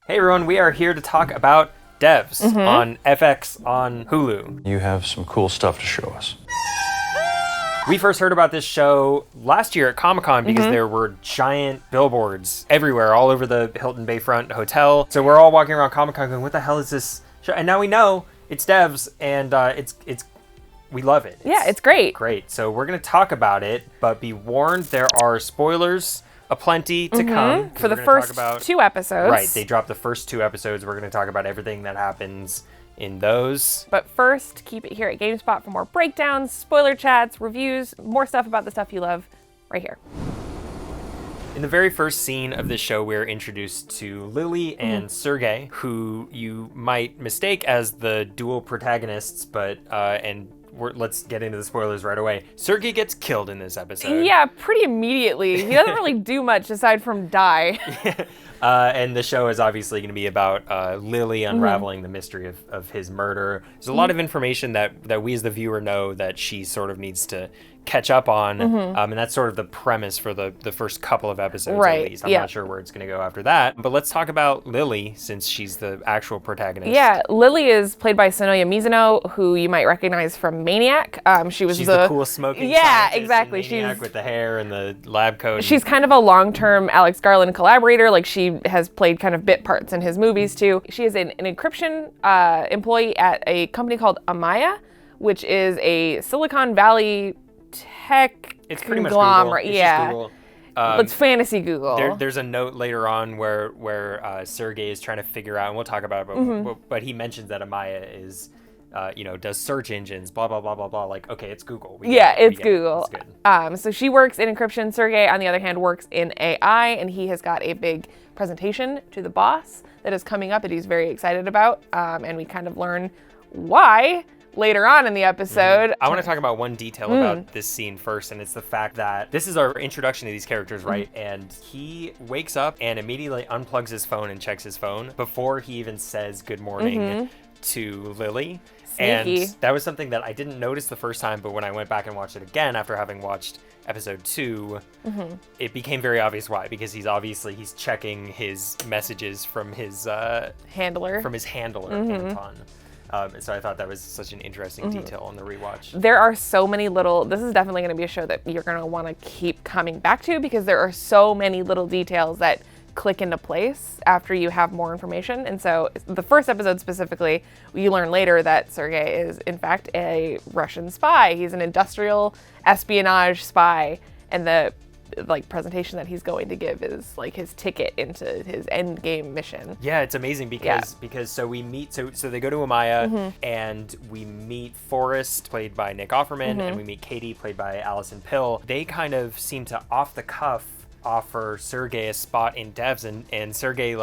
Hey everyone, we are here to talk about Devs on FX on Hulu. You have some cool stuff to show us. We first heard about this show last year at Comic-Con because there were giant billboards everywhere, all over the Hilton Bayfront Hotel. So we're all walking around Comic-Con going, what the hell is this show? And now we know it's Devs, and we love it. It's great. Great. So we're going to talk about it, but be warned, there are spoilers aplenty to come. For the first 2 episodes. Right, they dropped the first 2 episodes. We're going to talk about everything that happens in those. But first, keep it here at GameSpot for more breakdowns, spoiler chats, reviews, more stuff about the stuff you love right here. In the very first scene of this show, we're introduced to Lily and Sergei, who you might mistake as the dual protagonists, but let's get into the spoilers right away. Sergei gets killed in this episode. Yeah, pretty immediately. He doesn't really do much aside from die. And the show is obviously going to be about Lily unraveling the mystery of his murder. There's a lot of information that we as the viewer know that she sort of needs to catch up on. And that's sort of the premise for the first couple of episodes, at least. I'm not sure where it's going to go after that. But let's talk about Lily, since she's the actual protagonist. Yeah, Lily is played by Sonoya Mizuno, who you might recognize from Maniac. She's the cool smoking scientist exactly. in Maniac with the hair and the lab coat. She's kind of a long-term Alex Garland collaborator. Like, she has played kind of bit parts in his movies too. She is an encryption employee at a company called Amaya, which is a Silicon Valley tech it's pretty conglomerate. Much Google. It's just Google. It's fantasy Google. There's a note later on where Sergei is trying to figure out, and we'll talk about it, but he mentions that Amaya is, does search engines, blah, blah, blah, blah, blah. Like, okay, it's Google. It's Google. It's good. So she works in encryption. Sergei, on the other hand, works in AI, and he has got a big presentation to the boss that is coming up that he's very excited about. And we kind of learn why later on in the episode. I want to talk about one detail about this scene first, and it's the fact that this is our introduction to these characters, right? And he wakes up and immediately unplugs his phone and checks his phone before he even says good morning to Lily. Sneaky. And that was something that I didn't notice the first time, but when I went back and watched it again after having watched episode 2, it became very obvious why, because he's checking his messages from his handler. Anton. So I thought that was such an interesting detail on the rewatch. There are so many this is definitely going to be a show that you're going to want to keep coming back to, because there are so many little details that click into place after you have more information. And so the first episode specifically, you learn later that Sergei is in fact a Russian spy. He's an industrial espionage spy, and the presentation that he's going to give is like his ticket into his end game mission. Yeah, it's amazing because so we meet so they go to Amaya and we meet Forrest, played by Nick Offerman, and we meet Katie, played by Alison Pill. They kind of seem to off the cuff offer Sergei a spot in Devs, and Sergei,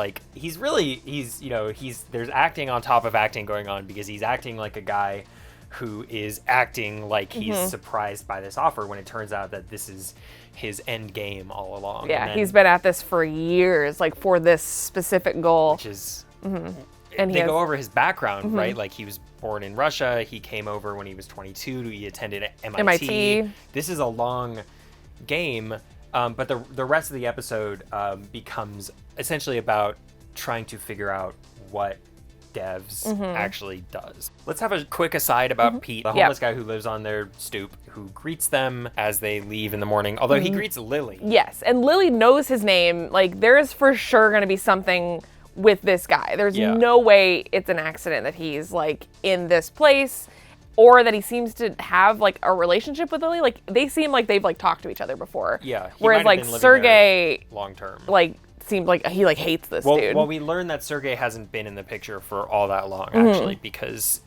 there's acting on top of acting going on, because he's acting like a guy who is acting like he's surprised by this offer, when it turns out that this is his end game all along. Yeah, he's been at this for years, for this specific goal. Which is, and they go over his background, right? Like, he was born in Russia. He came over when he was 22. He attended MIT. This is a long game, but the rest of the episode becomes essentially about trying to figure out what Devs actually does. Let's have a quick aside about Pete, the homeless guy who lives on their stoop, who greets them as they leave in the morning, although he greets Lily. Yes, and Lily knows his name. There's for sure going to be something with this guy. There's no way it's an accident that he's in this place, or that he seems to have a relationship with Lily. They seem like they've talked to each other before. Yeah. Whereas Sergei long term. Seemed like he hates this dude. Well, we learned that Sergei hasn't been in the picture for all that long, actually, because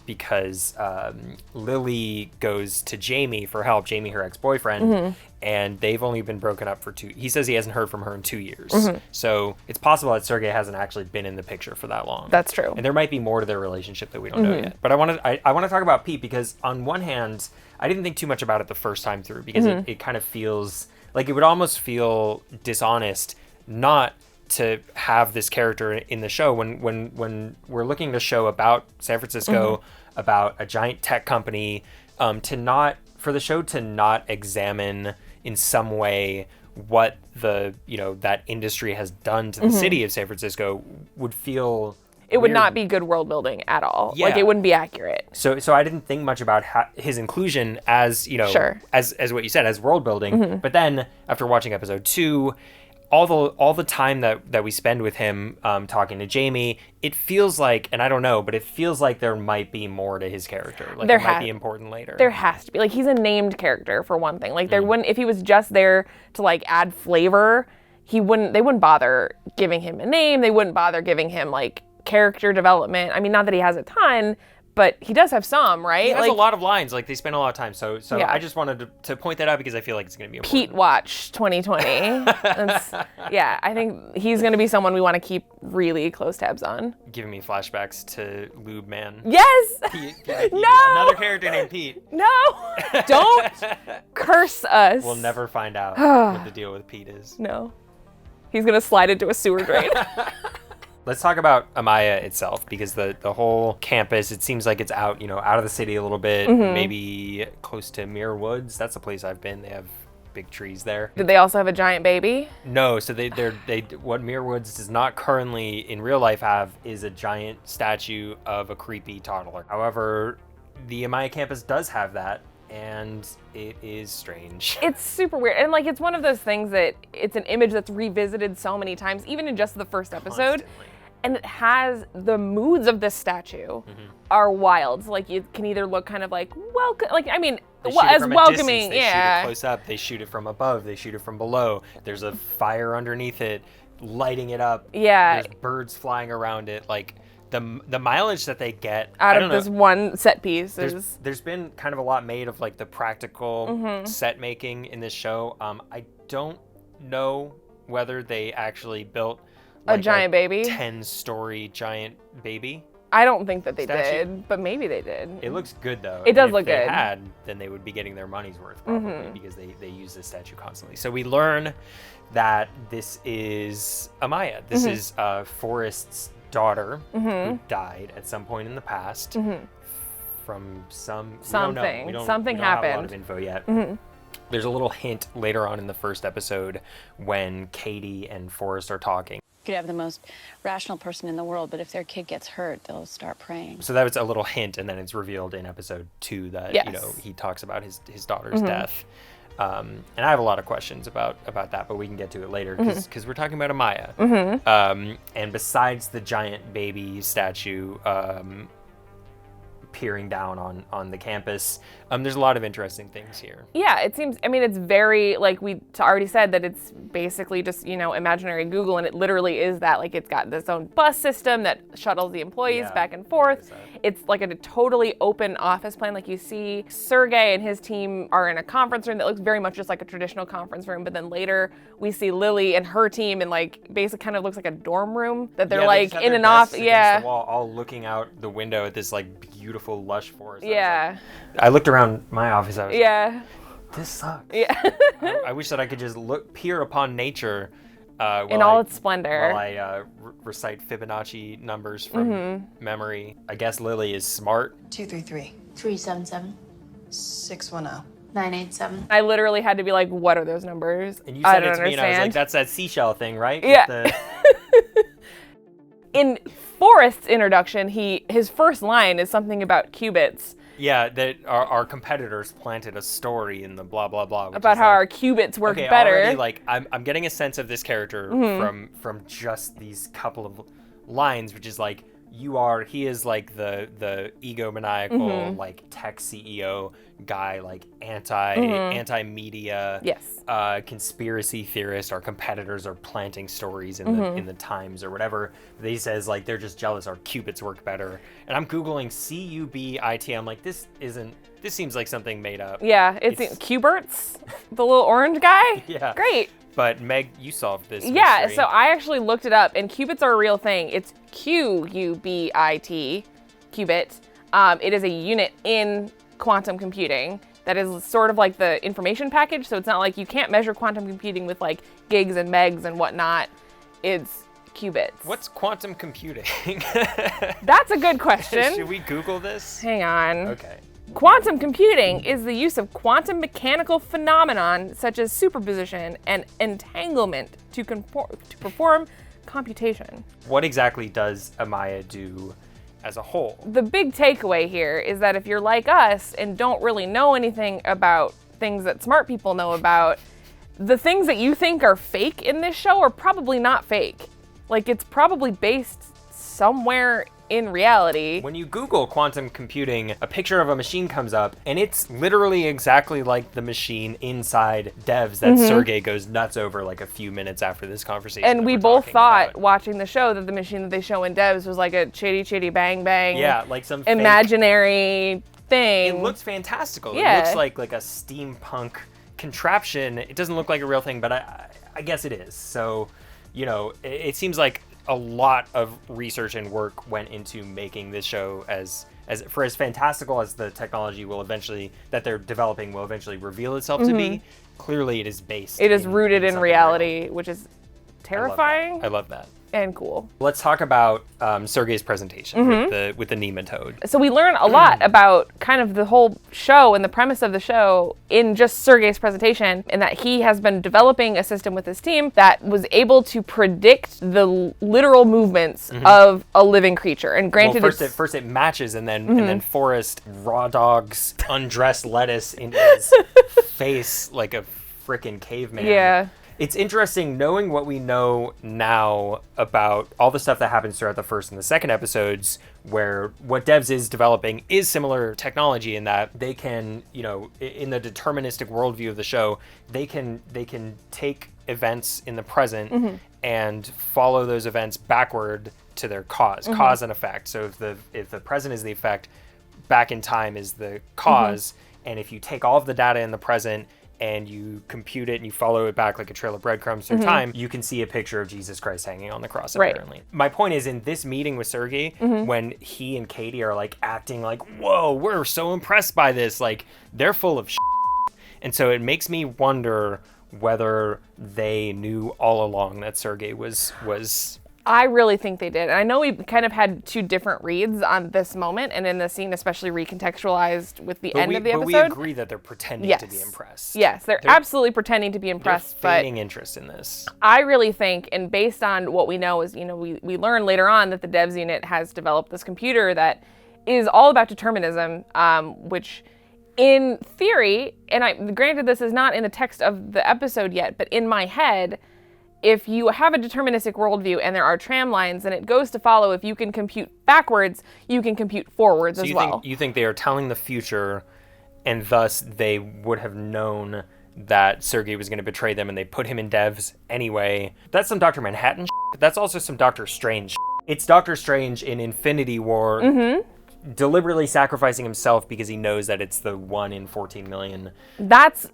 Lily goes to Jamie for help, Jamie, her ex-boyfriend, and they've only been broken up for 2. He says he hasn't heard from her in 2 years. So it's possible that Sergei hasn't actually been in the picture for that long. That's true. And there might be more to their relationship that we don't know yet. But I want to talk about Pete, because on one hand, I didn't think too much about it the first time through, because it kind of feels like it would almost feel dishonest not to have this character in the show when we're looking at a show about San Francisco, about a giant tech company, for the show to not examine in some way what the, that industry has done to the city of San Francisco would feel it would weird. not be good world building at all. Yeah. Like, it wouldn't be accurate. So I didn't think much about his inclusion as, Sure. as what you said, as world building. But then after watching episode 2, all the time that we spend with him talking to Jamie, it feels like, and I don't know, but it feels like there might be more to his character. Like, it might be important later. There has to be. Like, he's a named character for one thing. Like, there wouldn't, if he was just there to like add flavor, they wouldn't bother giving him a name. They wouldn't bother giving him like character development. I mean, not that he has a ton, but he does have some, right? He has a lot of lines. Like, they spend a lot of time. So Yeah. I just wanted to point that out because I feel like it's going to be important. Pete Watch 2020. Yeah, I think he's going to be someone we want to keep really close tabs on. Giving me flashbacks to Lube Man. Yes! No! Another character named Pete. No! Don't curse us. We'll never find out what the deal with Pete is. No. He's going to slide into a sewer drain. Let's talk about Amaya itself, because the whole campus, it seems like it's out, out of the city a little bit, maybe close to Muir Woods. That's a place I've been. They have big trees there. Did they also have a giant baby? No, so they what Muir Woods does not currently in real life have is a giant statue of a creepy toddler. However, the Amaya campus does have that, and it is strange. It's super weird. And like, it's one of those things that it's an image that's revisited so many times, even in just the first episode. Constantly. And it has the moods of this statue are wild. So like, you can either look kind of like welcome, like, I mean, They shoot it as from a welcoming, distance, they yeah. shoot it close up, they shoot it from above, they shoot it from below. There's a fire underneath it, lighting it up. Yeah. There's birds flying around it. Like, the mileage that they get Out of this one set piece is. There's been kind of a lot made of like the practical set making in this show. I don't know whether they actually built like a giant baby? 10-story giant baby. I don't think that they statue. did, but maybe they did. It looks good though. It does And look if they good. had, then they would be getting their money's worth probably, because they use this statue constantly. So we learn that this is Amaya. This is Forrest's daughter who died at some point in the past from something. Something We don't happened. have a lot of info yet. There's a little hint later on in the first episode when Katie and Forrest are talking. You could have the most rational person in the world, but if their kid gets hurt, they'll start praying. So that was a little hint, and then it's revealed in episode 2 that he talks about his daughter's death. And I have a lot of questions about that, but we can get to it later because we're talking about Amaya. And besides the giant baby statue peering down on the campus, there's a lot of interesting things here. Yeah, it seems, I mean, it's very, like we already said, that it's basically just, imaginary Google, and it literally is that. Like, it's got this own bus system that shuttles the employees back and forth. It's like a totally open office plan. Like, you see Sergei and his team are in a conference room that looks very much just like a traditional conference room, but then later we see Lily and her team in, like, basically kind of looks like a dorm room that they're like in and off. The wall, all looking out the window at this like beautiful lush forest. Yeah. I looked around my office. I was Yeah. like, this sucks. Yeah. I wish that I could just peer upon nature in all its splendor. While I recite Fibonacci numbers from memory. I guess Lily is smart. 233 377 610. 987. I literally had to be like, what are those numbers? And you I said don't it to me, and I was like, that's that seashell thing, right? Yeah. In Forrest's introduction, his first line is something about qubits. Yeah, that our competitors planted a story in the blah blah blah About how our qubits work okay, better. Already, like I'm getting a sense of this character from just these couple of lines, which is like he is like the egomaniacal like tech CEO guy, like anti media, Yes. Conspiracy theorist. Our competitors are planting stories in the Times or whatever. He says like they're just jealous our qubits work better. And I'm googling CUBIT. I'm like, this seems like something made up. Yeah, it's Q-Berts, the little orange guy. Yeah. Great. But Meg, you solved this Yeah, mystery. so I actually looked it up, and qubits are a real thing. It's QUBIT, qubit. It is a unit in quantum computing that is sort of like the information package. So it's not like you can't measure quantum computing with like gigs and megs and whatnot. It's qubits. What's quantum computing? That's a good question. Should we Google this? Hang on. Okay. Quantum computing is the use of quantum mechanical phenomenon such as superposition and entanglement to perform computation. What exactly does Amaya do as a whole? The big takeaway here is that if you're like us and don't really know anything about things that smart people know about, the things that you think are fake in this show are probably not fake. Like, it's probably based somewhere in reality. When you Google quantum computing, a picture of a machine comes up, and it's literally exactly like the machine inside Devs that Sergei goes nuts over like a few minutes after this conversation. And we both thought, watching the show, that the machine that they show in Devs was like a chitty chitty bang bang. Yeah, like some imaginary thing. It looks fantastical. Yeah. It looks like a steampunk contraption. It doesn't look like a real thing, but I guess it is. So, you know, it seems like a lot of research and work went into making this show as fantastical as the technology that they're developing will eventually reveal itself to be. Clearly, it is based. It is rooted in reality, which is terrifying. I love that. And cool. Let's talk about Sergei's presentation with the nematode. So we learn a lot about kind of the whole show and the premise of the show in just Sergei's presentation, and that he has been developing a system with his team that was able to predict the literal movements of a living creature. And granted, first it matches, and then Forrest raw dogs undressed lettuce in his face like a frickin' caveman. Yeah. It's interesting knowing what we know now about all the stuff that happens throughout the first and the second episodes, where what Devs is developing is similar technology in that they can, you know, in the deterministic worldview of the show, they can take events in the present and follow those events backward to their cause and effect. So if the present is the effect, back in time is the cause, and if you take all of the data in the present and you compute it and you follow it back like a trail of breadcrumbs through time, you can see a picture of Jesus Christ hanging on the cross, apparently. My point is, in this meeting with Sergei, when he and Katie are like acting like, whoa, we're so impressed by this, like they're full of shit. And so it makes me wonder whether they knew all along that Sergei was I really think they did. And I know we kind of had two different reads on this moment and in the scene, especially recontextualized with the end of the episode. But we agree that they're pretending to be impressed. Yes, they're absolutely pretending to be impressed. They're feigning interest in this. I really think, and based on what we know is, you know, we learn later on that the Devs unit has developed this computer that is all about determinism, which in theory, and granted this is not in the text of the episode yet, but in my head, if you have a deterministic worldview and there are tram lines, then it goes to follow if you can compute backwards, you can compute forwards as well. You think they are telling the future, and thus they would have known that Sergei was going to betray them, and they put him in Devs anyway. That's some Dr. Manhattan shit. That's also some Doctor Strange shit. It's Doctor Strange in Infinity War deliberately sacrificing himself because he knows that it's the 1 in 14 million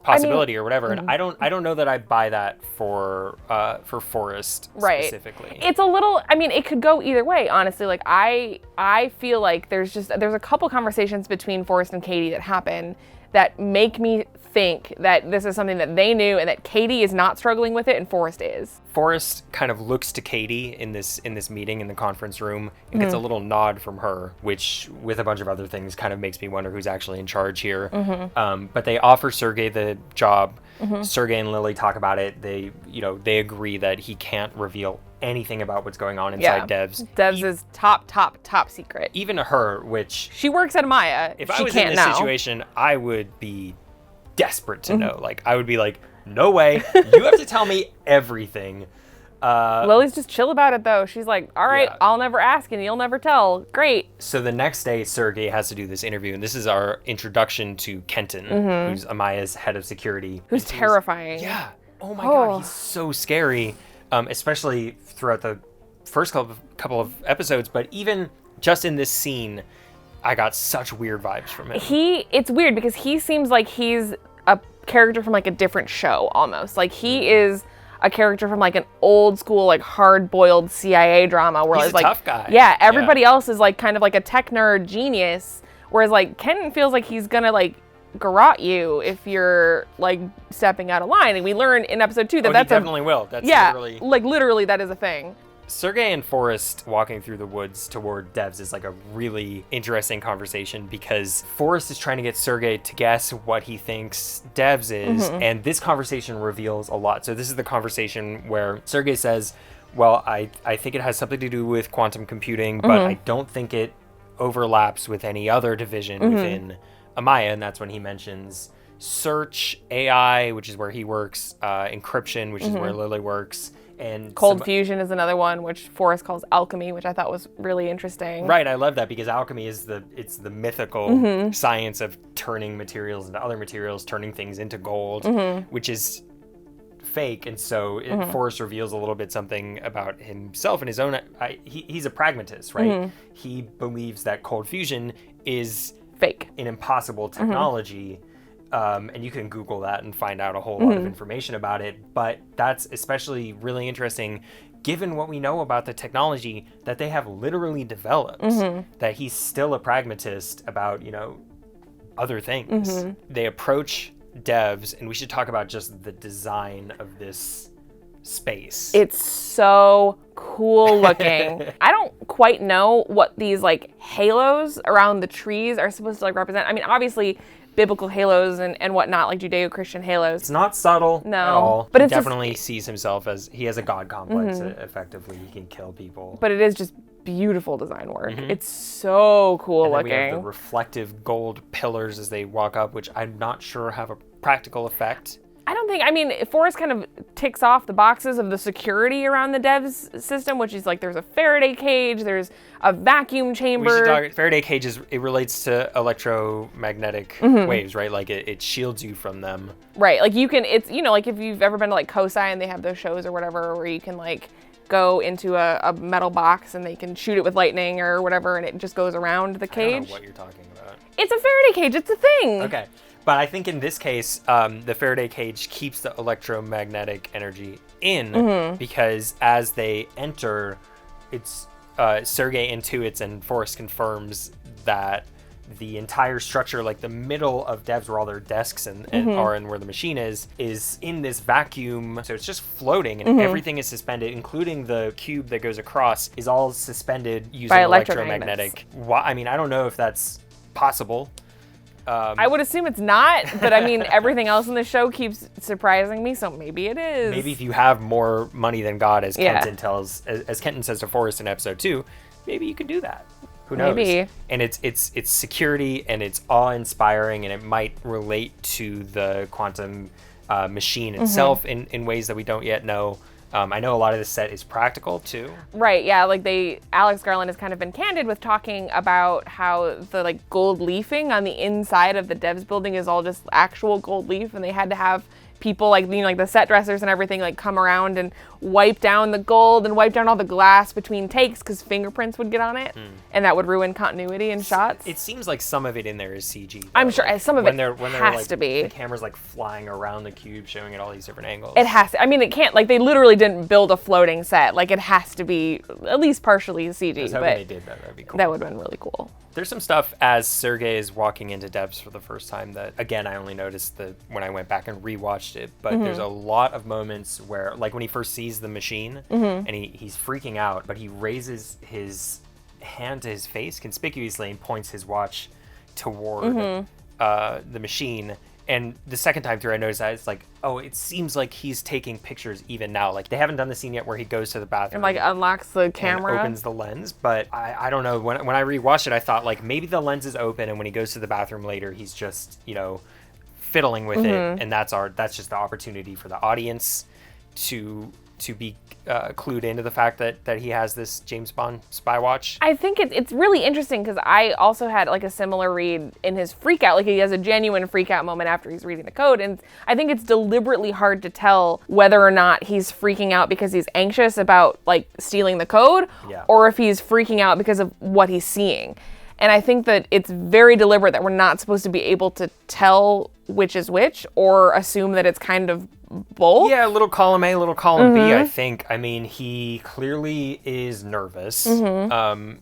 possibility or whatever. And I don't know that I buy that for Forrest specifically. It's a little, I mean, it could go either way, honestly. Like I feel like there's a couple conversations between Forrest and Katie that happen that make me think that this is something that they knew and that Katie is not struggling with it and Forrest is. Forrest kind of looks to Katie in this meeting in the conference room and gets a little nod from her, which with a bunch of other things kind of makes me wonder who's actually in charge here. But they offer Sergei the job. Sergei and Lily talk about it. They agree that he can't reveal anything about what's going on inside Devs. Devs is top secret. Even to her, which she works at Amaya. If I was in this situation, I would be desperate to know. Like, I would be like, no way. You have to tell me everything. Lily's just chill about it, though. She's like, all right, I'll never ask and you'll never tell. Great. So the next day, Sergei has to do this interview, and this is our introduction to Kenton, who's Amaya's head of security. Who's terrifying. Yeah. Oh my God, he's so scary, especially throughout the first couple of episodes, but even just in this scene, I got such weird vibes from him. It's weird because he seems like he's a character from like a different show almost. Like he is a character from like an old school, like hard-boiled CIA drama where he's it's a like tough guy. Yeah, everybody else is like kind of like a tech nerd genius, whereas like Kenton feels like he's gonna like garrote you if you're like stepping out of line. And we learn in episode 2 that he definitely will. That's literally that is a thing. Sergei and Forrest walking through the woods toward Devs is like a really interesting conversation because Forrest is trying to get Sergei to guess what he thinks Devs is, and this conversation reveals a lot. So this is the conversation where Sergei says, well, I think it has something to do with quantum computing, but I don't think it overlaps with any other division within Amaya, and that's when he mentions search, AI, which is where he works, encryption, which is where Lily works, and Cold fusion is another one, which Forrest calls alchemy, which I thought was really interesting. Right, I love that because alchemy is the mythical science of turning materials into other materials, turning things into gold, which is fake. And so Forrest reveals a little bit something about himself and his own. He's a pragmatist, right? He believes that cold fusion is fake, an impossible technology. And you can Google that and find out a whole lot of information about it. But that's especially really interesting given what we know about the technology that they have literally developed, that he's still a pragmatist about, other things. They approach Devs, and we should talk about just the design of this space. It's so cool looking. I don't quite know what these like halos around the trees are supposed to like represent. I mean, obviously biblical halos and whatnot, like Judeo-Christian halos. It's not subtle at all. But he it's definitely sees himself as he has a god complex. Effectively, he can kill people. But it is just beautiful design work. It's so cool and then looking. We have the reflective gold pillars as they walk up, which I'm not sure have a practical effect. Forrest kind of ticks off the boxes of the security around the Devs system, which is like there's a Faraday cage, there's a vacuum chamber. We should talk, Faraday cage it relates to electromagnetic waves, right? Like it shields you from them. Right, like you can, it's, like if you've ever been to like COSI and they have those shows or whatever where you can like go into a metal box and they can shoot it with lightning or whatever and it just goes around the cage. I don't know what you're talking about. It's a Faraday cage, it's a thing. Okay. But I think in this case, the Faraday cage keeps the electromagnetic energy in because as they enter, it's Sergei intuits and Forrest confirms that the entire structure, like the middle of Devs where all their desks and are and where the machine is in this vacuum. So it's just floating and everything is suspended, including the cube that goes across is all suspended using by electromagnetic. I mean, I don't know if that's possible. I would assume it's not, but I mean, everything else in the show keeps surprising me, so maybe it is. Maybe if you have more money than God, as Kenton says to Forrest in episode 2, maybe you can do that. Who knows? Maybe. And it's security and it's awe-inspiring and it might relate to the quantum machine itself in ways that we don't yet know. I know a lot of this set is practical too. Right, yeah, like Alex Garland has kind of been candid with talking about how the like gold leafing on the inside of the Devs building is all just actual gold leaf, and they had to have people like the set dressers and everything like come around and wipe down the gold and wipe down all the glass between takes because fingerprints would get on it and that would ruin continuity in shots. It seems like some of it in there is CG though. I'm sure some of it has to be. The camera's like flying around the cube showing it all these different angles. It has to. I mean, it can't, like they literally didn't build a floating set. Like it has to be at least partially CG. I was hoping they did that. That'd be cool. That would have been really cool. There's some stuff as Sergei is walking into Devs for the first time that, again, I only noticed when I went back and rewatched it. But there's a lot of moments where, like when he first sees the machine and he's freaking out, but he raises his hand to his face conspicuously and points his watch toward the machine. And the second time through, I noticed that it's like, oh, it seems like he's taking pictures even now. Like they haven't done the scene yet where he goes to the bathroom and like unlocks the camera, and opens the lens. But I don't know. When I rewatched it, I thought like maybe the lens is open, and when he goes to the bathroom later, he's just fiddling with it, and that's just the opportunity for the audience to be clued into the fact that he has this James Bond spy watch. I think it's really interesting because I also had like a similar read in his freak out. Like he has a genuine freak out moment after he's reading the code, and I think it's deliberately hard to tell whether or not he's freaking out because he's anxious about like stealing the code, or if he's freaking out because of what he's seeing. And I think that it's very deliberate that we're not supposed to be able to tell which is which or assume that it's kind of both. Yeah, little column A, little column B, I think. I mean, he clearly is nervous, and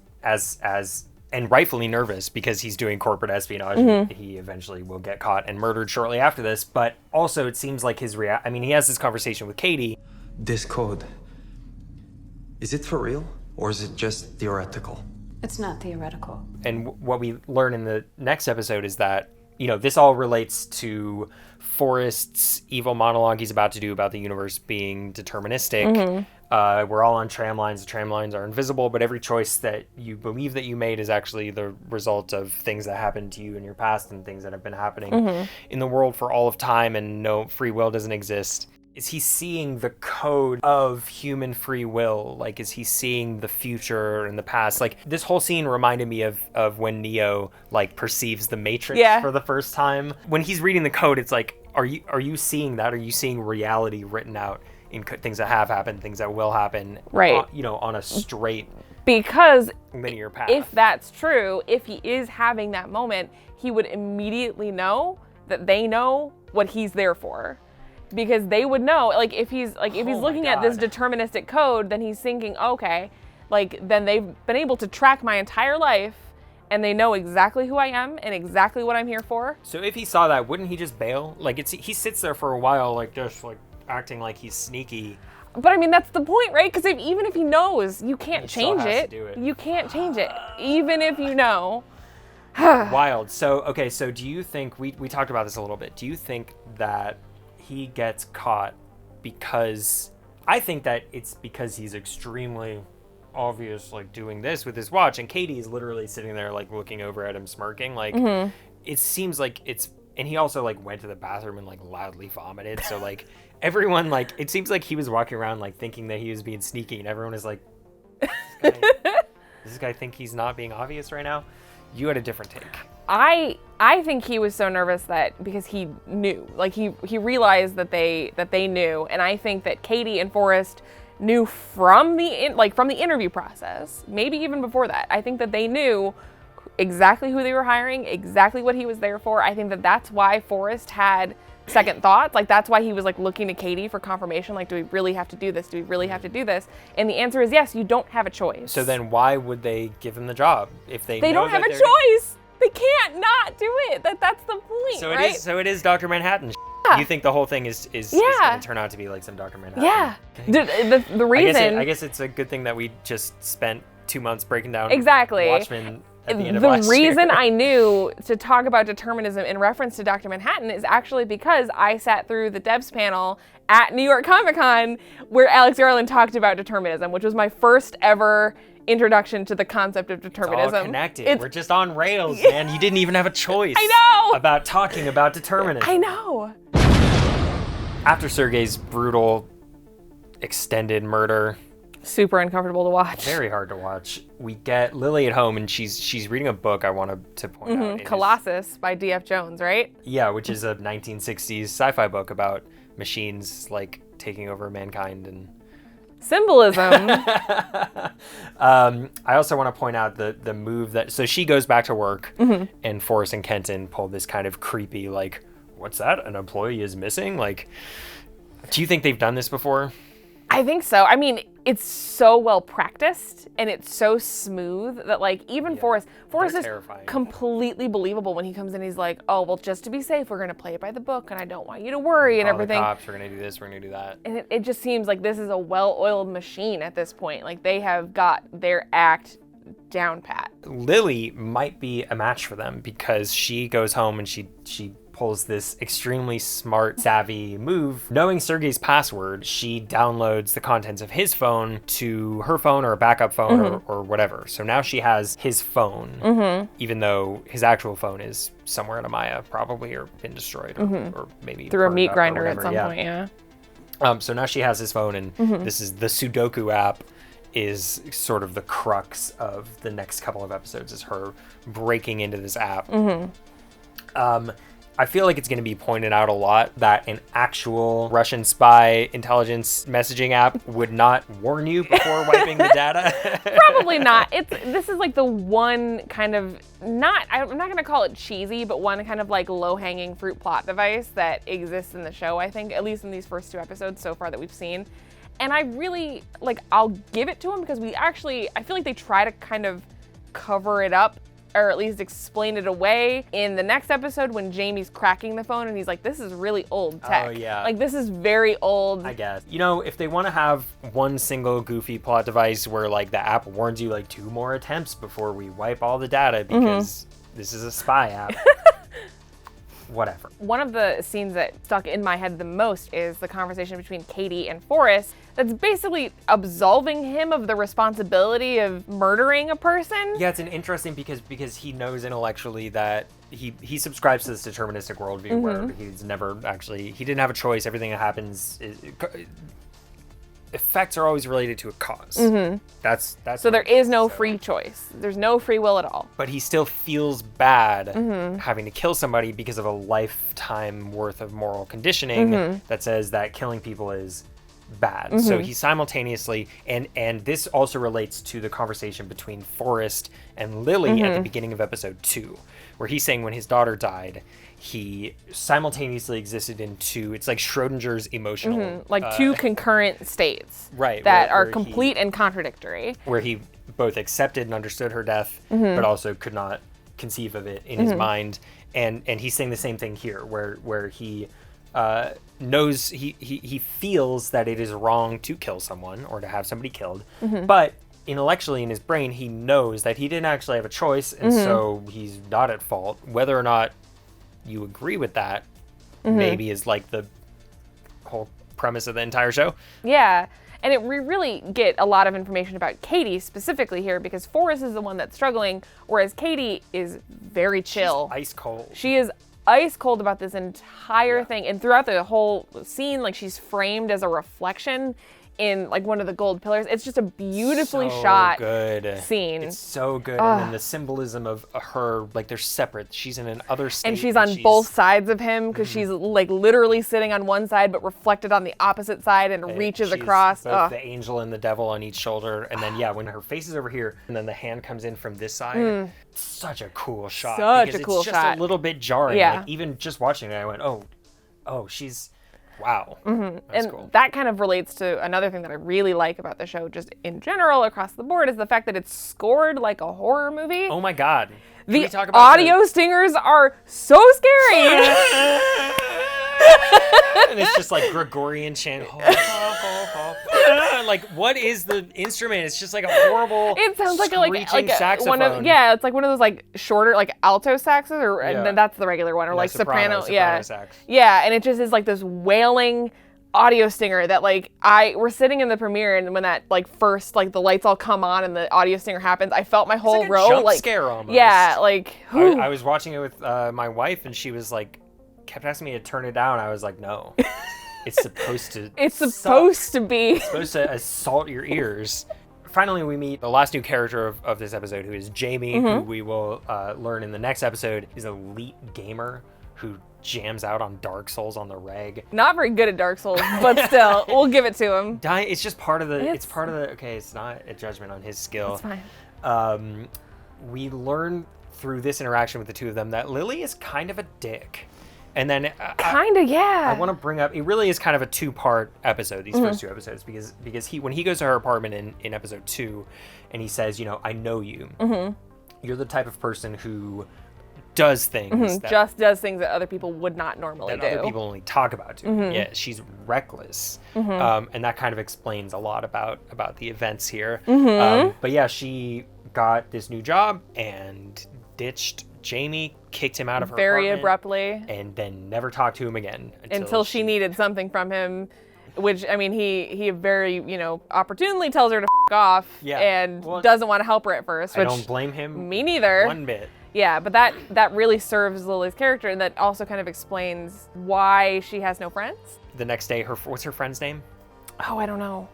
rightfully nervous because he's doing corporate espionage. He eventually will get caught and murdered shortly after this. But also, it seems like he has this conversation with Katie. This code Is it for real, or is it just theoretical? It's not theoretical. And what we learn in the next episode is that, this all relates to Forrest's evil monologue he's about to do about the universe being deterministic. We're all on tram lines. The tram lines are invisible, but every choice that you believe that you made is actually the result of things that happened to you in your past and things that have been happening in the world for all of time, and no free will doesn't exist. Is he seeing the code of human free will? Like, is he seeing the future and the past? Like, this whole scene reminded me of when Neo, like, perceives the Matrix for the first time. When he's reading the code, it's like, are you seeing that? Are you seeing reality written out in things that have happened, things that will happen, right? On a straight, because linear path. If that's true, if he is having that moment, he would immediately know that they know what he's there for. Because they would know, like, if he's looking at this deterministic code, then he's thinking, okay, like, then they've been able to track my entire life, and they know exactly who I am and exactly what I'm here for. So if he saw that, wouldn't he just bail? Like, he sits there for a while, like, just, like, acting like he's sneaky. But I mean, that's the point, right? Because even if he knows, you can't change it. Do it. You can't change it, even if you know. Wild. So, okay, so do you think, we talked about this a little bit, do you think that he gets caught because, I think that it's because he's extremely obvious, like, doing this with his watch, and Katie is literally sitting there, like, looking over at him smirking, like, it seems like it's, and he also, like, went to the bathroom and, like, loudly vomited, so, like, everyone, like, it seems like he was walking around, like, thinking that he was being sneaky, and everyone is like, does this guy think he's not being obvious right now? You had a different take. I think he was so nervous that because he knew, like, he realized that they knew, and I think that Katie and Forrest knew from the interview process, maybe even before that. I think that they knew exactly who they were hiring, exactly what he was there for. I think that that's why Forrest had second thoughts. Like, that's why he was, like, looking to Katie for confirmation. Like, do we really have to do this? Do we really have to do this? And the answer is yes, you don't have a choice. So then why would they give him the job if they know don't have that a choice? They can't not do it. That's the point, so right? It is Dr. Manhattan. Yeah. You think the whole thing is going to turn out to be like some Dr. Manhattan? Yeah. Okay. The reason... I guess it's a good thing that we just spent 2 months breaking down Watchmen at the end of last year. The reason I knew to talk about determinism in reference to Dr. Manhattan is actually because I sat through the devs panel at New York Comic Con where Alex Garland talked about determinism, which was my first ever introduction to the concept of determinism. It's all connected. We're just on rails, man. You didn't even have a choice. I know. About talking about determinism. I know. After Sergei's brutal, extended murder, super uncomfortable to watch. Very hard to watch. We get Lily at home, and she's reading a book I wanted to point out. Colossus by D.F. Jones, right? Yeah, which is a 1960s sci-fi book about machines, like, taking over mankind and... Symbolism. I also want to point out the move that... So she goes back to work, and Forrest and Kenton pull this kind of creepy, like, what's that? An employee is missing? Like, do you think they've done this before? I think so. I mean, it's so well practiced and it's so smooth that, like, even Forrest is terrifying. Completely believable when he comes in. He's like, oh, well, just to be safe, we're going to play it by the book and I don't want you to worry and everything. The cops, we're going to do this, we're going to do that. And it just seems like this is a well-oiled machine at this point. Like, they have got their act down pat. Lily might be a match for them because she goes home and she pulls this extremely smart, savvy move. Knowing Sergei's password, she downloads the contents of his phone to her phone or a backup phone or whatever. So now she has his phone, even though his actual phone is somewhere in Amaya, probably, or been destroyed, or maybe through a meat grinder at some point, yeah. So now she has his phone, and this is the Sudoku app is sort of the crux of the next couple of episodes, is her breaking into this app. I feel like it's going to be pointed out a lot that an actual Russian spy intelligence messaging app would not warn you before wiping the data. Probably not. This is like the one kind of, I'm not going to call it cheesy, but one kind of like low-hanging fruit plot device that exists in the show, I think, at least in these first 2 episodes so far that we've seen. And I really, like, I'll give it to them because I feel like they try to kind of cover it up or at least explain it away in the next episode when Jamie's cracking the phone and he's like, this is really old tech. Oh, yeah. Like, this is very old. I guess. You know, if they want to have one single goofy plot device where, like, the app warns you, like, 2 more attempts before we wipe all the data because this is a spy app. Whatever. One of the scenes that stuck in my head the most is the conversation between Katie and Forrest that's basically absolving him of the responsibility of murdering a person. Yeah, it's an interesting because he knows intellectually that he subscribes to this deterministic worldview where he's never actually, he didn't have a choice. Everything that happens effects are always related to a cause. That's so there is no free choice. There's no free will at all. But he still feels bad having to kill somebody because of a lifetime worth of moral conditioning that says that killing people is bad. So he simultaneously, and this also relates to the conversation between Forrest and Lily at the beginning of episode 2, where he's saying when his daughter died, he simultaneously existed in 2, it's like Schrodinger's emotional... like 2 concurrent states. Right. That are complete and contradictory. Where he both accepted and understood her death, but also could not conceive of it in his mind. And he's saying the same thing here, where he knows, he feels that it is wrong to kill someone or to have somebody killed, but intellectually in his brain, he knows that he didn't actually have a choice, and so he's not at fault. Whether or not you agree with that maybe is like the whole premise of the entire show. Yeah, and we really get a lot of information about Katie specifically here because Forrest is the one that's struggling, whereas Katie is very chill. She's ice cold. She is ice cold about this entire thing, and throughout the whole scene, like, she's framed as a reflection in like one of the gold pillars. It's just a beautifully shot scene. It's so good. And then the symbolism of her, like, they're separate. She's in another state. And she's on both sides of him because she's like literally sitting on one side but reflected on the opposite side and reaches across. Both the angel and the devil on each shoulder. And then, when her face is over here and then the hand comes in from this side, such a cool shot. Such a cool shot. It's just a little bit jarring. Yeah. Like, even just watching it, I went, oh, she's... Wow. That's and cool. that kind of relates to another thing that I really like about the show, just in general across the board, is the fact that it's scored like a horror movie. Oh my God. The audio stingers are so scary. And it's just like Gregorian chant. Like, what is the instrument? It's just like a horrible. It sounds like a saxophone. one of it's like one of those like shorter like alto saxes, and then that's the regular one, or like soprano sax. Yeah, and it just is like this wailing audio stinger that like we're sitting in the premiere, and when that like first like the lights all come on and the audio stinger happens, I felt my whole row jump scare almost. Yeah, like I was watching it with my wife, and she was like, kept asking me to turn it down. I was like, no. It's supposed to. It's supposed to be. It's supposed to assault your ears. Finally, we meet the last new character of this episode, who is Jamie, who we will learn in the next episode is an elite gamer who jams out on Dark Souls on the reg. Not very good at Dark Souls, but still, we'll give it to him. It's just part of the. It's part of the. Okay, it's not a judgment on his skill. It's fine. We learn through this interaction with the two of them that Lily is kind of a dick. And then I want to bring up, it really is kind of a 2-part episode, these first 2 episodes, because when he goes to her apartment in episode 2 and he says, I know you. You're the type of person who does things just does things that other people would not normally do. Other people only talk about. Yeah, she's reckless. And that kind of explains a lot about the events here. But yeah, she got this new job and ditched Jamie, kicked him out of her very apartment, abruptly, and then never talked to him again until she needed something from him, which, I mean, he very opportunely tells her to f*** off and doesn't want to help her at first, which I don't blame him. Me neither. One bit. Yeah, but that really serves Lily's character, and that also kind of explains why she has no friends. The next day, what's her friend's name? Oh, I don't know.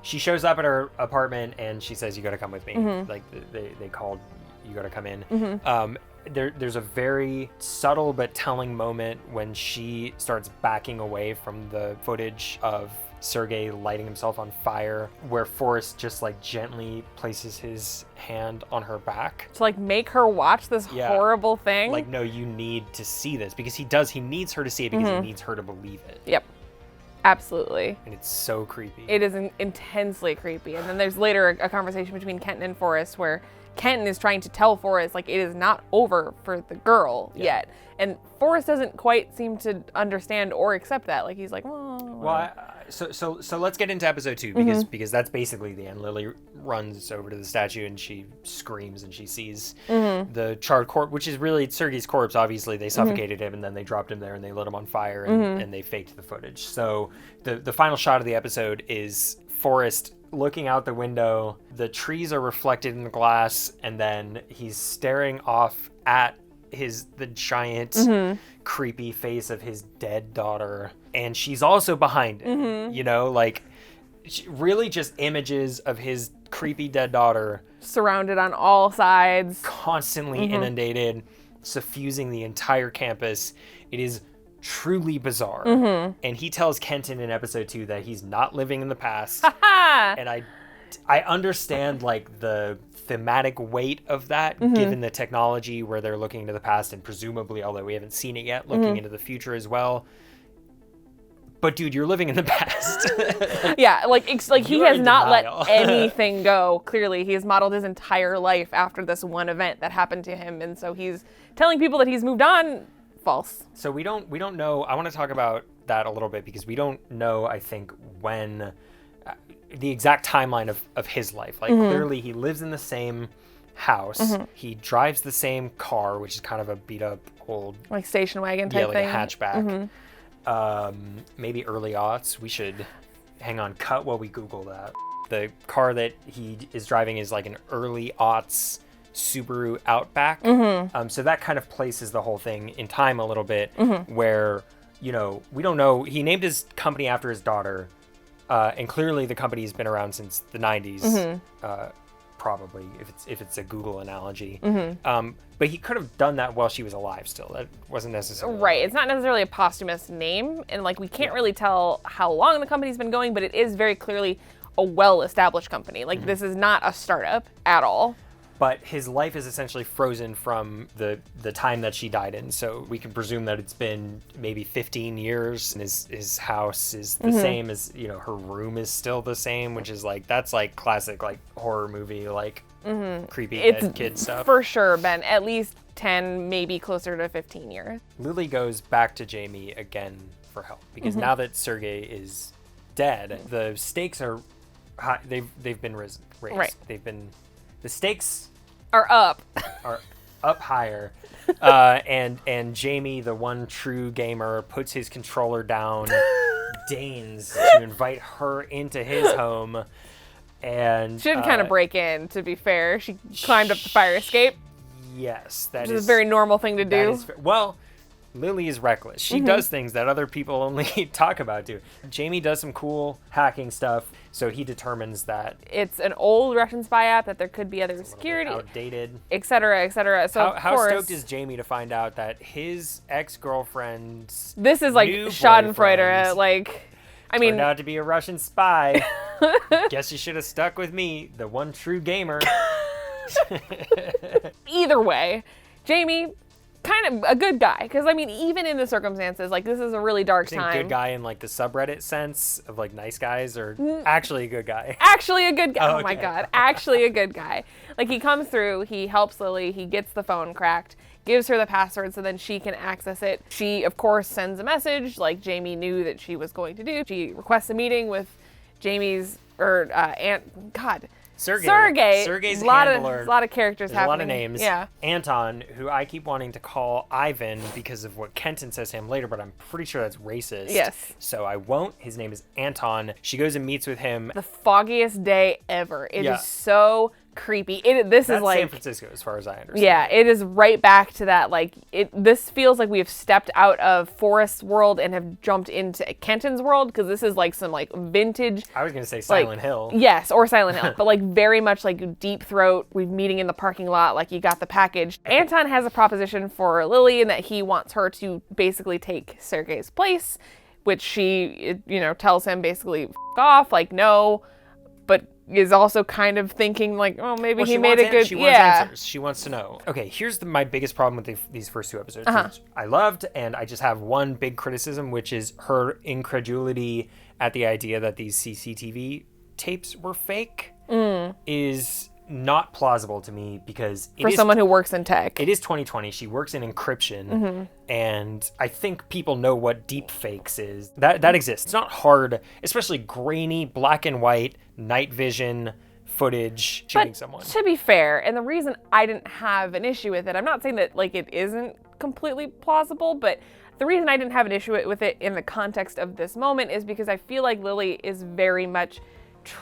She shows up at her apartment and she says, "You got to come with me." Like they called, "You got to come in." There's a very subtle but telling moment when she starts backing away from the footage of Sergei lighting himself on fire, where Forrest just like gently places his hand on her back to like make her watch this horrible thing. Like, no, you need to see this, because he needs her to see it, because he needs her to believe it. Yep. Absolutely. And it's so creepy. It is intensely creepy. And then there's later a conversation between Kenton and Forrest where Kenton is trying to tell Forrest, like, it is not over for the girl yet. And Forrest doesn't quite seem to understand or accept that. Like, he's like, well, so let's get into episode 2 because that's basically the end. Lily runs over to the statue and she screams and she sees the charred corpse, which is really Sergei's corpse. Obviously, they suffocated him and then they dropped him there and they lit him on fire and they faked the footage. So the final shot of the episode is Forrest looking out the window. The trees are reflected in the glass, and then he's staring off at the giant creepy face of his dead daughter, and she's also behind it. You know, like, really just images of his creepy dead daughter surrounded on all sides, constantly inundated, suffusing the entire campus. It is truly bizarre. And he tells Kenton in episode 2 that he's not living in the past. And I understand, like, the thematic weight of that, given the technology where they're looking into the past and presumably, although we haven't seen it yet, looking into the future as well. But dude, you're living in the past. Yeah, like he has not let denial. anything go. Clearly, he has modeled his entire life after this one event that happened to him, and so he's telling people that he's moved on. False. So we don't know. I want to talk about that a little bit because we don't know, I think, when the exact timeline of his life. Like, clearly he lives in the same house. He drives the same car, which is kind of a beat up old, like, station wagon type thing. a hatchback. Maybe early aughts. We should hang on. Cut while we Google that. The car that he is driving is like an early aughts Subaru Outback. So that kind of places the whole thing in time a little bit, where, you know, we don't know. He named his company after his daughter, and clearly the company's been around since the 90s, probably, if it's a Google analogy. But he could have done that while she was alive still. That wasn't necessarily. Right. It's not necessarily a posthumous name, and, like, we can't really tell how long the company's been going, but it is very clearly a well-established company. Like, this is not a startup at all. But his life is essentially frozen from the time that she died in. So we can presume that it's been maybe 15 years, and his house is the same as, you know, her room is still the same, which is like, that's like classic, like, horror movie, like, creepy dead kid stuff. For sure been at least 10, maybe closer to 15 years. Lily goes back to Jamie again for help because now that Sergei is dead, the stakes are high. They've been raised. Right. The stakes Are up higher, and Jamie, the one true gamer, puts his controller down, deigns to invite her into his home, and She did kind of break in, to be fair. She climbed up the fire escape, yes, which is a very normal thing to do. Well, Lily is reckless. She does things that other people only talk about do. Jamie does some cool hacking stuff, so he determines that It's an old Russian spy app, that there could be other security, outdated. et cetera, et cetera. So How of course, stoked is Jamie to find out that his ex-girlfriend's this is like new Schadenfreude. boyfriend Like, I mean, turned out to be a Russian spy. Guess you should have stuck with me, the one true gamer. either way, Jamie, kind of a good guy, because I mean, even in the circumstances, like, this is a really dark I think time. good guy in like the subreddit sense of like nice guys, or actually a good guy. Actually a good guy. Oh, Oh my okay. God. Actually a good guy. Like, he comes through, he helps Lily, he gets the phone cracked, gives her the password so then she can access it. She, of course, sends a message like Jamie knew that she was going to do. She requests a meeting with Jamie's, aunt, God. Sergei. Sergei's a lot handler. of characters There's happening. a lot of names. Yeah. Anton, who I keep wanting to call Ivan because of what Kenton says to him later, but I'm pretty sure that's racist. Yes. So I won't. His name is Anton. She goes and meets with him. The foggiest day ever. It Yeah. is so creepy. This That's is like San Francisco, as far as I understand. Yeah, it is right back to that. Like, this feels like we have stepped out of Forrest's world and have jumped into Kenton's world, because this is like some like vintage. I was gonna say Silent Hill. Yes, or Silent Hill, but like very much like Deep Throat. We're meeting in the parking lot, like you got the package. Anton has a proposition for Lily, in that he wants her to basically take Sergei's place, which she, tells him basically F off, like no, but is also kind of thinking like, oh, maybe he made a good, She wants answers. She wants to know. Okay, here's my biggest problem with these first two episodes, which I loved, and I just have one big criticism, which is her incredulity at the idea that these CCTV tapes were fake. Is not plausible to me because for someone who works in tech. It is 2020. She works in encryption, and I think people know what deep fakes is. That exists. It's not hard, especially grainy, black and white, night vision footage shooting someone. To be fair, and the reason I didn't have an issue with it, I'm not saying that like it isn't completely plausible, but the reason I didn't have an issue with it in the context of this moment is because I feel like Lily is very much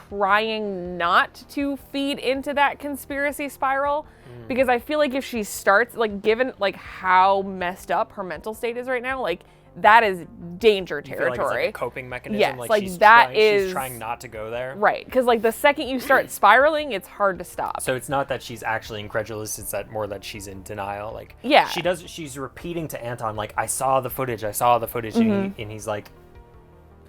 trying not to feed into that conspiracy spiral, because I feel like if she starts, like, given like how messed up her mental state is right now, like that is danger territory. You feel like it's like a coping mechanism. Yes, like she's trying not to go there. Right, because like the second you start spiraling, it's hard to stop. So it's not that she's actually incredulous; it's that more that she's in denial. Like, yeah, she's repeating to Anton, like, I saw the footage, and he's like,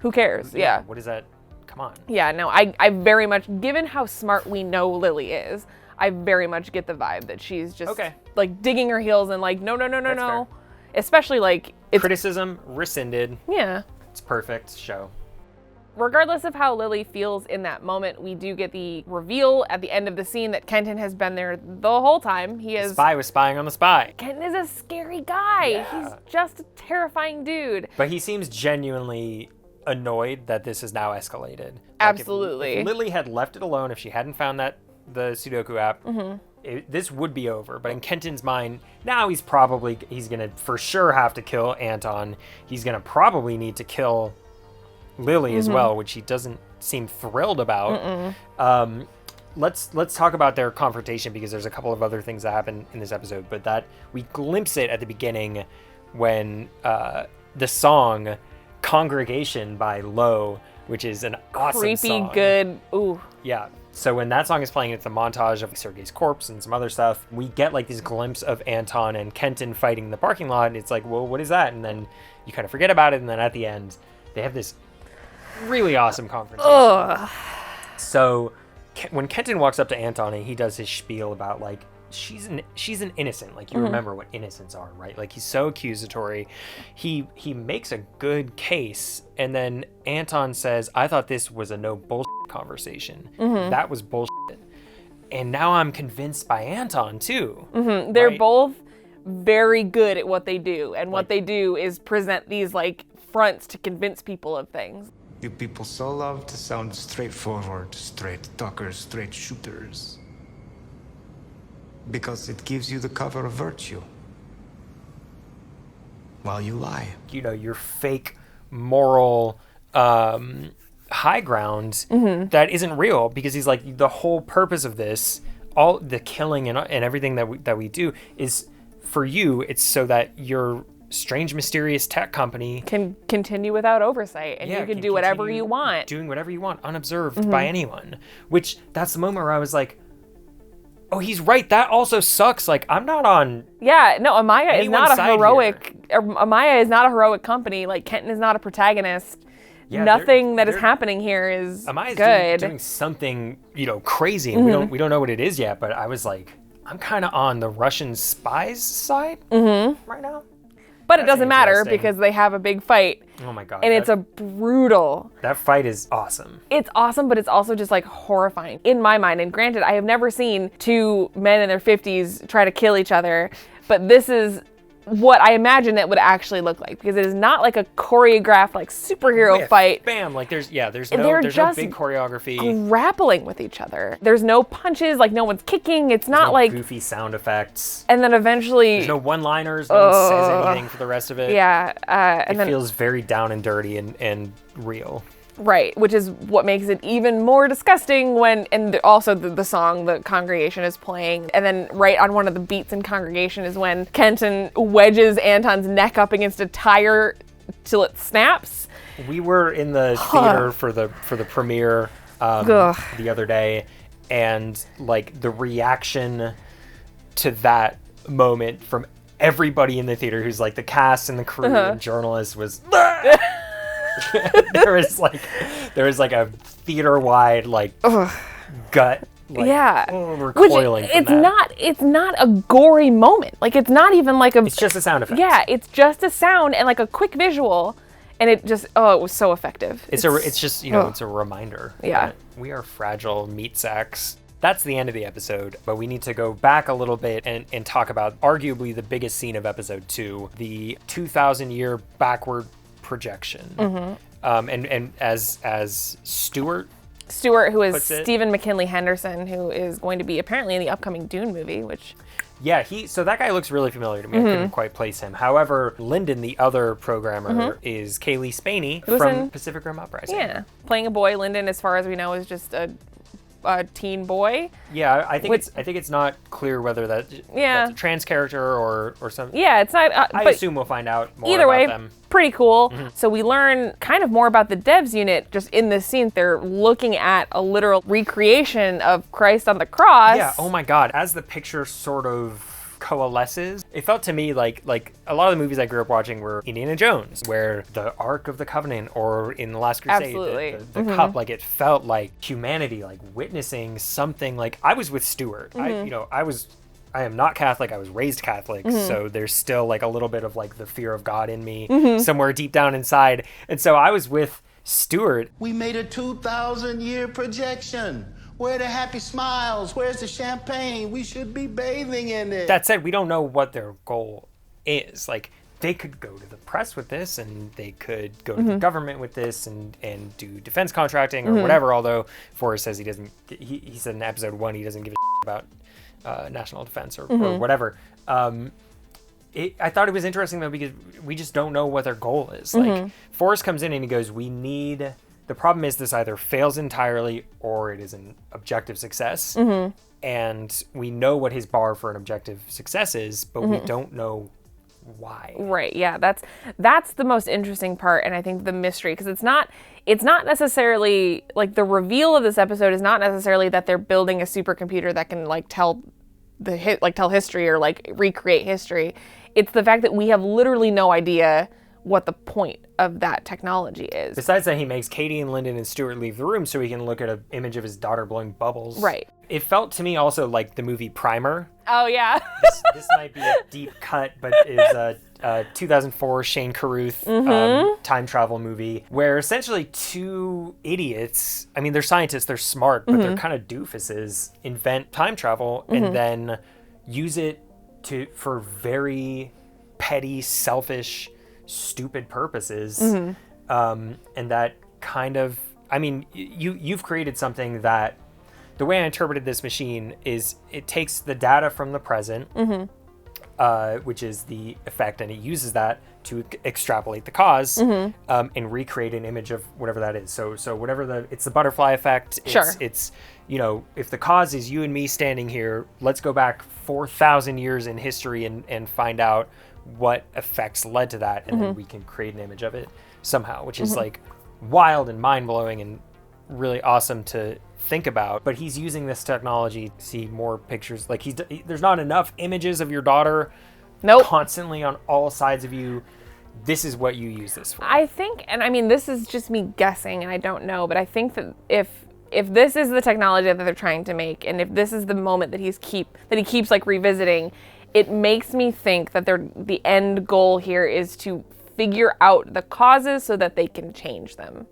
who cares? Yeah. What is that? Come on. Yeah, no, I very much, given how smart we know Lily is, I very much get the vibe that she's just like digging her heels and like, no. Fair. Especially like it's criticism rescinded. Yeah. It's perfect show. Regardless of how Lily feels in that moment, we do get the reveal at the end of the scene that Kenton has been there the whole time. The spy was spying on the spy. Kenton is a scary guy. Yeah. He's just a terrifying dude. But he seems genuinely annoyed that this has now escalated. Like, absolutely. If Lily had left it alone, if she hadn't found the Sudoku app, this would be over. But in Kenton's mind, now he's gonna for sure have to kill Anton. He's gonna probably need to kill Lily as well, which he doesn't seem thrilled about. Let's talk about their confrontation, because there's a couple of other things that happen in this episode, but that we glimpse it at the beginning when the song Congregation by Low, which is an awesome creepy song. Good. Ooh. Yeah. So when that song is playing, it's a montage of Sergei's corpse and some other stuff. We get like this glimpse of Anton and Kenton fighting in the parking lot, and it's like, well, what is that? And then you kind of forget about it, and then at the end, they have this really awesome confrontation. Ugh. So when Kenton walks up to Anton and he does his spiel about like, she's an innocent, like you remember what innocents are, right? Like he's so accusatory. He makes a good case, and then Anton says, I thought this was a no bullshit conversation. That was bullshit. And now I'm convinced by Anton too. They're right? both very good at what they do, and what they do is present these like fronts to convince people of things. You people so love to sound straightforward, straight talkers, straight shooters. Because it gives you the cover of virtue. While you lie. You know, your fake moral high ground that isn't real, because he's like, the whole purpose of this, all the killing and everything that we do is for you. It's so that your strange, mysterious tech company can continue without oversight, and you can do whatever you want. Doing whatever you want, unobserved by anyone. Which, that's the moment where I was like, oh, he's right. That also sucks. Like, I'm not on. Yeah, no, Amaya is not a heroic. Here. Amaya is not a heroic company. Like, Kenton is not a protagonist. Yeah, nothing that is happening here is Amaya's good. Doing something, crazy, and we don't know what it is yet. But I was like, I'm kind of on the Russian spies side right now. But it doesn't matter because they have a big fight. Oh my god! And it's a brutal. That fight is awesome. It's awesome, but it's also just like horrifying in my mind. And granted, I have never seen two men in their 50s try to kill each other, but this is what I imagine it would actually look like, because it is not like a choreographed like superhero fight. Bam! Like there's no big choreography. Grappling with each other. There's no punches. Like no one's kicking. It's not like goofy sound effects. And then eventually there's no one-liners. No one says anything for the rest of it. Yeah. And it feels very down and dirty and real. Right, which is what makes it even more disgusting when, and also the song, the Congregation is playing, and then right on one of the beats in Congregation is when Kenton wedges Anton's neck up against a tire till it snaps. We were in the theater for the premiere the other day, and like the reaction to that moment from everybody in the theater, who's like the cast and the crew and journalists, was there was like a theater-wide gut recoiling from that. It's not a gory moment. Like it's not even like it's just a sound effect. Yeah, it's just a sound and like a quick visual, and it just it was so effective. It's just it's a reminder. Yeah. That we are fragile meat sacks. That's the end of the episode, but we need to go back a little bit and talk about arguably the biggest scene of episode 2, the 2,000-year backward projection. And as Stewart, who is puts it. Stephen McKinley Henderson, who is going to be apparently in the upcoming Dune movie, which... Yeah, so that guy looks really familiar to me. I couldn't quite place him. However, Lyndon, the other programmer, is Kaylee Spaney from Pacific Rim Uprising. Yeah, playing a boy. Lyndon, as far as we know, is just a teen boy. Yeah, I think it's not clear whether that's a trans character or something. Yeah, it's not. I but assume we'll find out more either about way, them. pretty cool. So we learn kind of more about the devs unit just in this scene. They're looking at a literal recreation of Christ on the cross. Yeah. Oh my God. As the picture sort of coalesces, it felt to me like a lot of the movies I grew up watching were Indiana Jones, where the Ark of the Covenant, or in The Last Crusade, Absolutely. the cup, like it felt like humanity, like witnessing something. Like I was with Stuart. I am not Catholic. I was raised Catholic, so there's still like a little bit of like the fear of God in me somewhere deep down inside. And so I was with Stuart. We made a 2,000-year projection. Where are the happy smiles? Where's the champagne? We should be bathing in it. That said, we don't know what their goal is. Like, they could go to the press with this, and they could go to the government with this and do defense contracting or whatever, although Forrest says he said in episode 1 he doesn't give a about national defense or whatever. I thought it was interesting, though, because we just don't know what their goal is. Like, Forrest comes in and he goes, the problem is this either fails entirely or it is an objective success. And we know what his bar for an objective success is, but we don't know why. Right. Yeah. That's the most interesting part, and I think the mystery, because it's not necessarily like the reveal of this episode is not necessarily that they're building a supercomputer that can like tell history or like recreate history. It's the fact that we have literally no idea what the point of that technology is. Besides that, he makes Katie and Lyndon and Stuart leave the room so he can look at an image of his daughter blowing bubbles. Right. It felt to me also like the movie Primer. Oh, yeah. This might be a deep cut, but it's a 2004 Shane Carruth time travel movie where essentially two idiots, I mean, they're scientists, they're smart, but they're kind of doofuses, invent time travel and then use it for very petty, selfish, stupid purposes. And that kind of, I mean, you've created something that, the way I interpreted this machine is it takes the data from the present, which is the effect, and it uses that to extrapolate the cause and recreate an image of whatever that is. So whatever it's the butterfly effect. It's if the cause is you and me standing here, let's go back 4,000 years in history and find out what effects led to that, and then we can create an image of it somehow, which is like wild and mind-blowing and really awesome to think about. But he's using this technology to see more pictures. Like there's not enough images of your daughter constantly on all sides of you. This is what you use this for. I think, and I mean, this is just me guessing and I don't know, but I think that if this is the technology that they're trying to make, and if this is the moment that he keeps like revisiting, it makes me think that the end goal here is to figure out the causes so that they can change them.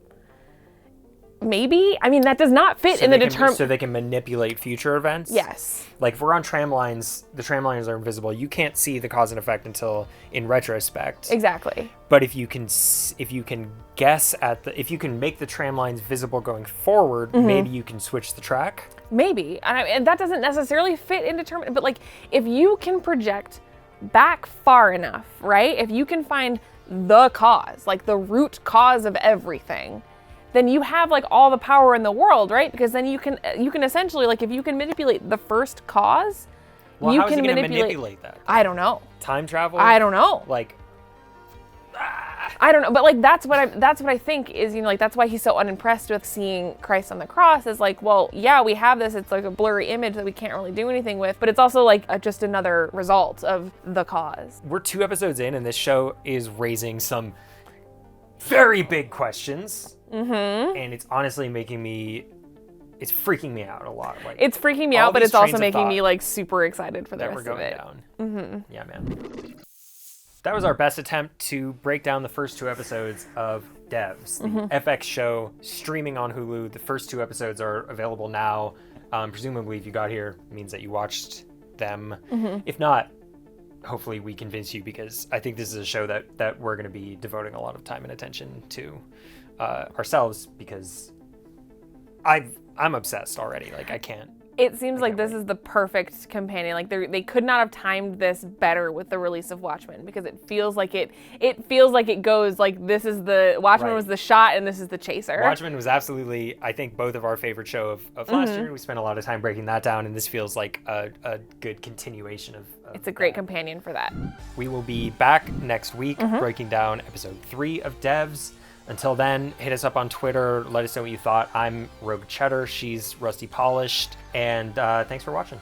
Maybe? I mean, that does not fit in the determination. So they can manipulate future events? Yes. Like if we're on tram lines, the tram lines are invisible. You can't see the cause and effect until in retrospect. Exactly. But if you can guess if you can make the tram lines visible going forward, maybe you can switch the track. Maybe. And that doesn't necessarily fit in determination, but like if you can project back far enough, right? If you can find the cause, like the root cause of everything, then you have like all the power in the world, right? Because then you can essentially, like, if you can manipulate the first cause, well, you how can is he gonna manipulate that? I don't know. Time travel? I don't know. Like, I don't know, but like that's what I think is, like that's why he's so unimpressed with seeing Christ on the cross, is like, well, yeah, we have this, it's like a blurry image that we can't really do anything with, but it's also like just another result of the cause. We're 2 episodes in and this show is raising some very big questions. And it's honestly it's freaking me out a lot. Like, it's freaking me out, but it's also making me like super excited for the rest of it. Down. Yeah, man. That was our best attempt to break down the first 2 episodes of Devs, the FX show streaming on Hulu. The first 2 episodes are available now. Presumably, if you got here, it means that you watched them. Mm-hmm. If not, hopefully we convince you, because I think this is a show that we're going to be devoting a lot of time and attention to ourselves, because I'm obsessed already. Like, I can't. It seems like this is the perfect companion. Like they could not have timed this better with the release of Watchmen, because it feels like it goes like, this is the Watchmen was the shot and this is the chaser. Watchmen was absolutely, I think, both of our favorite show of last year. We spent a lot of time breaking that down, and this feels like a good continuation of it's a great companion for that. We will be back next week breaking down episode 3 of Devs. Until then, hit us up on Twitter. Let us know what you thought. I'm Rogue Cheddar. She's Rusty Polished. And thanks for watching.